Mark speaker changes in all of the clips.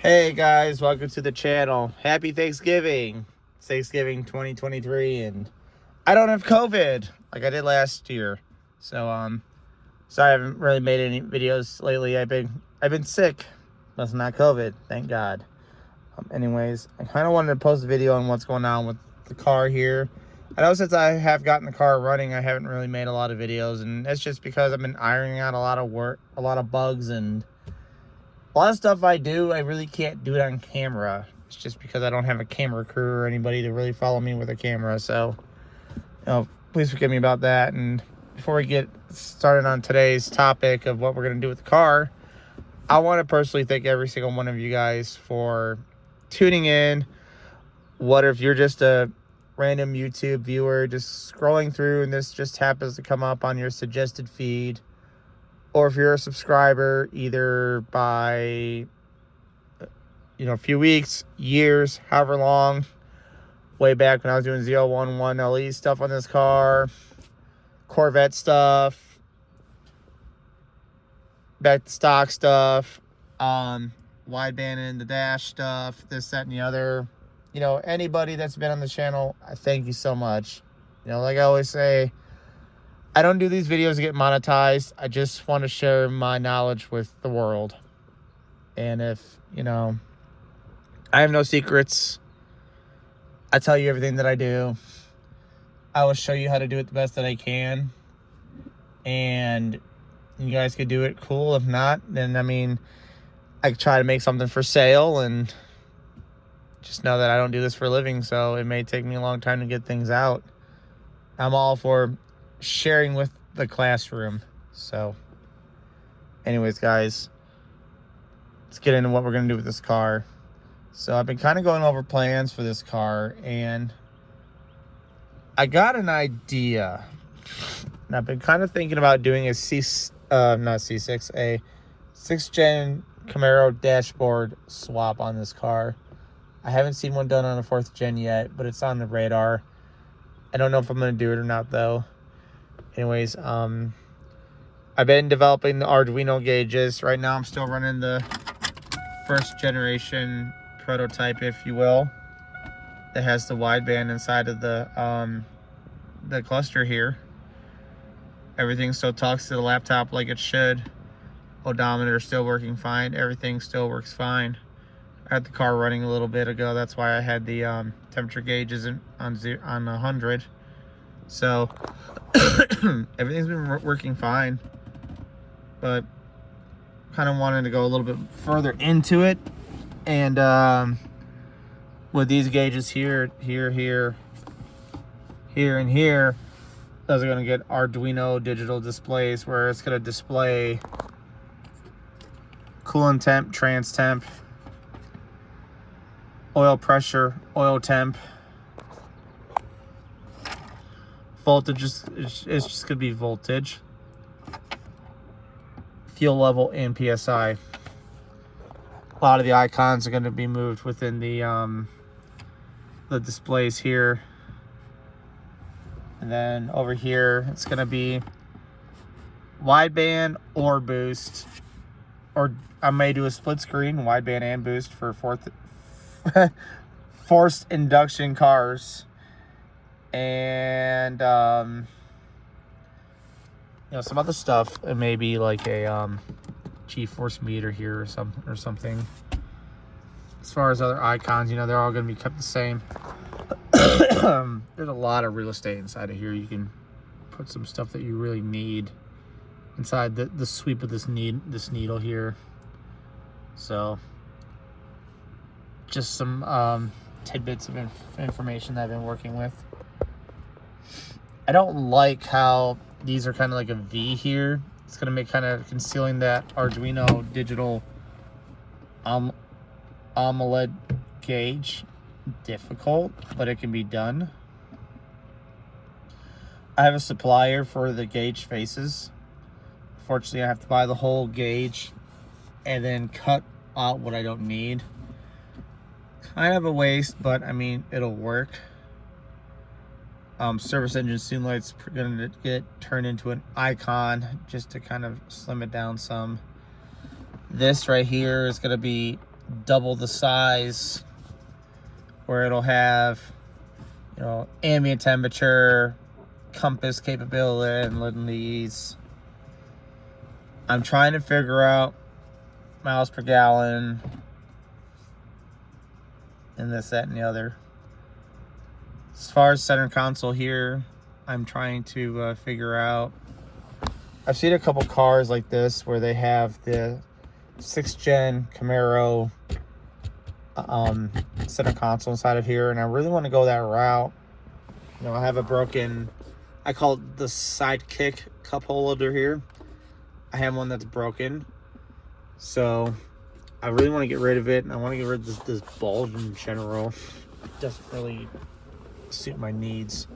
Speaker 1: Hey guys, welcome to the channel. Happy Thanksgiving. It's Thanksgiving 2023 and I don't have COVID like I did last year. So sorry I haven't really made any videos lately. I've been sick. That's not COVID, thank God. Anyways, I kind of wanted to post a video on what's going on with the car here. I know since I have gotten the car running, I haven't really made a lot of videos, and that's just because I've been ironing out a lot of bugs, and a lot of stuff I do, I really can't do it on camera. It's just because I don't have a camera crew or anybody to really follow me with a camera. So, please forgive me about that. And before we get started on today's topic of what we're going to do with the car, I want to personally thank every single one of you guys for tuning in. What if you're just a random YouTube viewer just scrolling through and this just happens to come up on your suggested feed? Or if you're a subscriber, either by, a few weeks, years, however long, way back when I was doing 011 LE stuff on this car, Corvette stuff, back to stock stuff, wideband in the dash stuff, this, that, and the other. Anybody that's been on the channel, I thank you so much. Like I always say, I don't do these videos to get monetized. I just want to share my knowledge with the world. And if, I have no secrets. I tell you everything that I do. I will show you how to do it the best that I can. And you guys could do it, cool. If not, then, I could try to make something for sale. And just know that I don't do this for a living, so it may take me a long time to get things out. I'm all for sharing with the classroom. So anyways, guys, let's get into what we're going to do with this car. So I've been kind of going over plans for this car, and I got an idea. And I've been kind of thinking about doing a a 6th gen Camaro dashboard swap on this car. I haven't seen one done on a 4th gen yet, but it's on the radar. I don't know if I'm going to do it or not, though. Anyways, I've been developing the Arduino gauges. Right now I'm still running the 1st generation prototype, if you will, that has the wideband inside of the cluster here. Everything still talks to the laptop like it should. Odometer still working fine. Everything still works fine. I had the car running a little bit ago. That's why I had the temperature gauges on 100. So everything's been working fine, but kind of wanted to go a little bit further into it. And with these gauges here, and here, those are going to get Arduino digital displays where it's going to display coolant temp, trans temp, oil pressure, oil temp, voltage. It's just going to be voltage, fuel level, and PSI. A lot of the icons are going to be moved within the displays here. And then over here, it's going to be wideband or boost. Or I may do a split screen, wideband and boost for forced induction cars. And some other stuff. It may be like a G-force meter here or something. As far as other icons, they're all going to be kept the same. There's a lot of real estate inside of here. You can put some stuff that you really need inside the sweep of this needle here. So just some tidbits of information that I've been working with. I don't like how these are kind of like a V here. It's going to make kind of concealing that Arduino digital AMOLED gauge difficult, but it can be done. I have a supplier for the gauge faces. Fortunately, I have to buy the whole gauge and then cut out what I don't need. Kind of a waste, but it'll work. Service engine soon light's gonna get turned into an icon just to kind of slim it down some. This right here is gonna be double the size, where it'll have, you know, ambient temperature, compass capabilities. I'm trying to figure out miles per gallon and this, that, and the other. As far as center console here, I'm trying to figure out. I've seen a couple cars like this where they have the 6th gen Camaro center console inside of here, and I really want to go that route. You know, I have a broken, I call it the Sidekick cup holder here. I have one that's broken, so I really want to get rid of it, and I want to get rid of this bulge in general. It doesn't really suit my needs.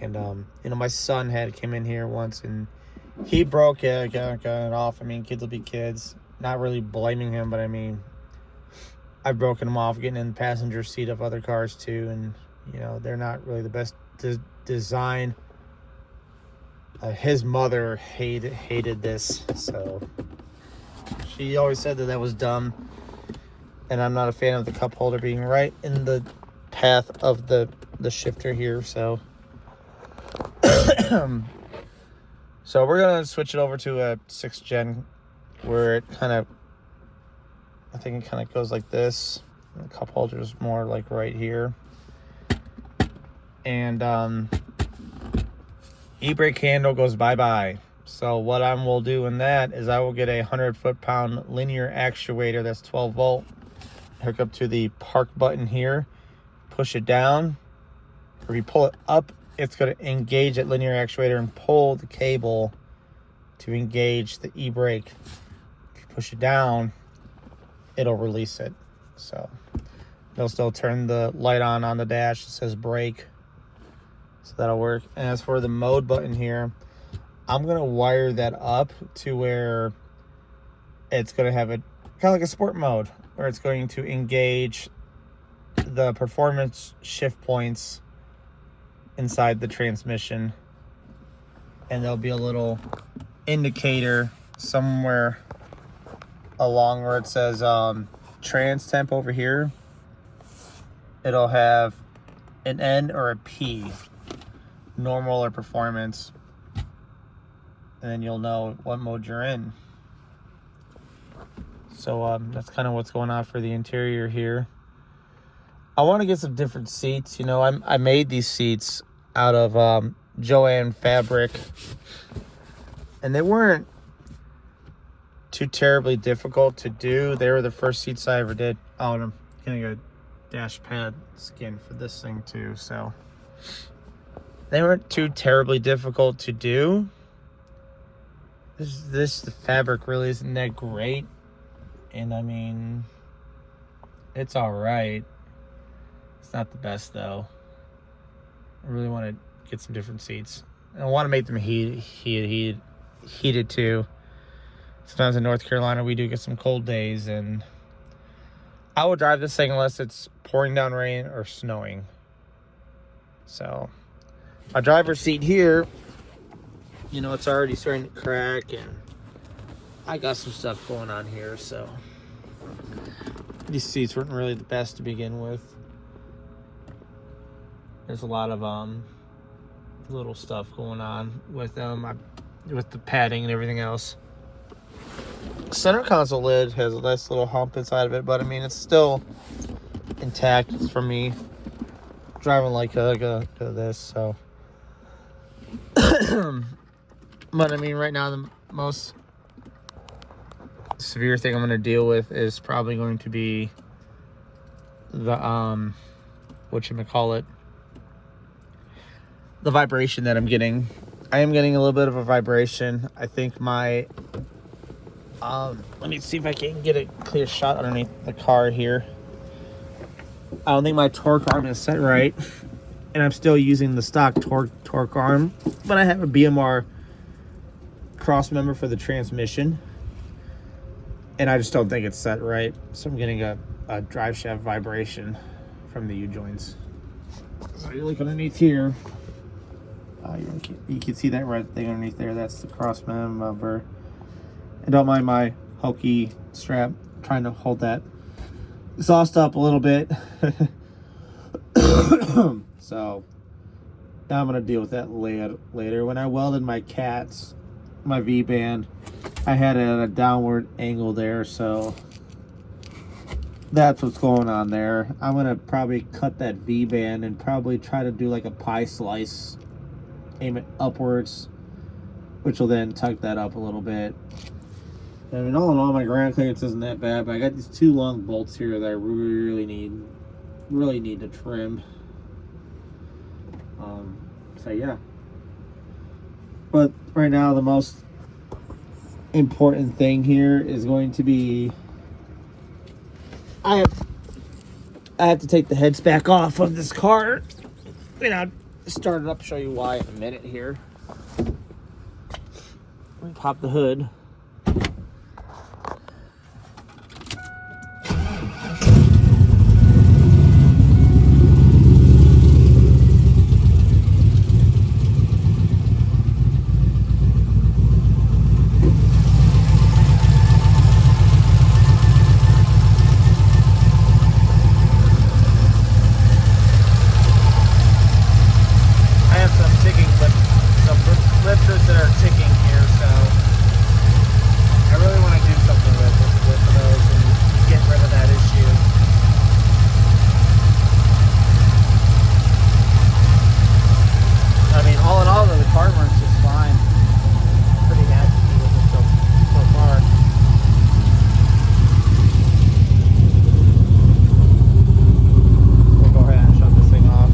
Speaker 1: And you know, my son came in here once and he broke it, got it off. I mean, kids will be kids. Not really blaming him, but I mean, I've broken them off getting in the passenger seat of other cars too, and you know, they're not really the best design. His mother hated this, so she always said that was dumb, and I'm not a fan of the cup holder being right in the path of the shifter here. So so we're gonna switch it over to a 6th gen, where it kind of, I think it kind of goes like this. The cup holder is more like right here, and e-brake handle goes bye-bye. So what I will do in that is I will get a 100 foot-pound linear actuator that's 12 volt, hook up to the park button here, push it down. If you pull it up, it's going to engage that linear actuator and pull the cable to engage the e-brake. If you push it down, it'll release it. So it'll still turn the light on the dash. It says brake. So that'll work. And as for the mode button here, I'm going to wire that up to where it's going to have a kind of like a sport mode, where it's going to engage the performance shift points inside the transmission. And there'll be a little indicator somewhere along where it says trans temp over here. It'll have an N or a P, normal or performance, and then you'll know what mode you're in. So that's kind of what's going on for the interior here. I want to get some different seats. You know, I made these seats out of Joann fabric, and they weren't too terribly difficult to do. They were the first seats I ever did. Oh, and I'm getting a dash pad skin for this thing too, so they weren't too terribly difficult to do. The fabric really isn't that great, and I mean, it's all right. It's not the best though. I really want to get some different seats. I want to make them heated too. Sometimes in North Carolina we do get some cold days, and I will drive this thing unless it's pouring down rain or snowing. So my driver's seat here, you know, it's already starting to crack, and I got some stuff going on here, so these seats weren't really the best to begin with. There's a lot of little stuff going on with them, with the padding and everything else. Center console lid has a nice little hump inside of it, but I mean, it's still intact. It's for me driving like this, so. But I mean, right now the most severe thing I'm going to deal with is probably going to be the whatchamacallit, the vibration that I'm getting. I am getting a little bit of a vibration. I think my let me see if I can get a clear shot underneath the car here. I don't think my torque arm is set right, and I'm still using the stock torque arm, but I have a BMR cross member for the transmission, and I just don't think it's set right. So I'm getting a drive shaft vibration from the U-joints. So you look underneath here, you can see that red thing underneath there. That's the cross member. And don't mind my hokey strap. trying to hold that exhaust up a little bit. So now I'm gonna deal with that later. When I welded my cats, my V-band, I had it at a downward angle there, so that's what's going on there. I'm gonna probably cut that V-band and probably try to do like a pie slice, aim it upwards, which will then tuck that up a little bit. I mean, all in all, my ground clearance isn't that bad, but I got these 2 long bolts here that I really need to trim. So yeah. But right now, the most important thing here is going to be I have to take the heads back off of this car. And I'll start it up, show you why in a minute here. Let me pop the hood. Lifters that are ticking here, so I really want to do something with those and get rid of that issue. I mean, all in all, the car runs just fine. Pretty happy with it so far. We'll go ahead and shut this thing off.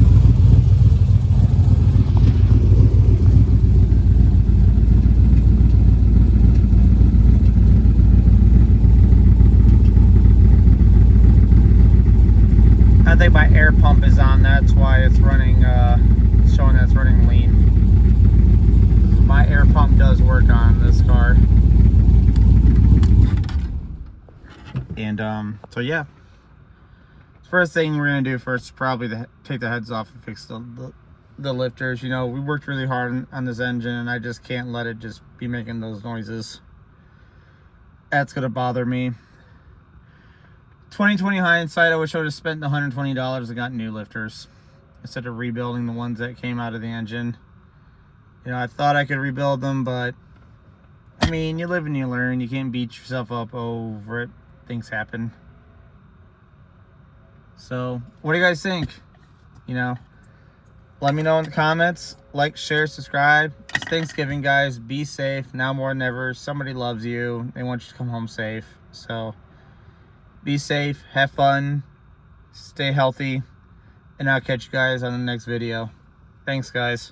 Speaker 1: I think my air pump is on, that's why it's running, showing that it's running lean. My air pump does work on this car. And, so yeah. First thing we're going to do first is probably take the heads off and fix the lifters. You know, we worked really hard on this engine, and I just can't let it just be making those noises. That's going to bother me. 2020 hindsight, I wish I would have spent the $120 and got new lifters instead of rebuilding the ones that came out of the engine. You know, I thought I could rebuild them, but I mean, you live and you learn. You can't beat yourself up over it. Things happen. So, what do you guys think? You know, let me know in the comments. Like, share, subscribe. It's Thanksgiving, guys. Be safe. Now more than ever. Somebody loves you. They want you to come home safe. So, be safe, have fun, stay healthy, and I'll catch you guys on the next video. Thanks, guys.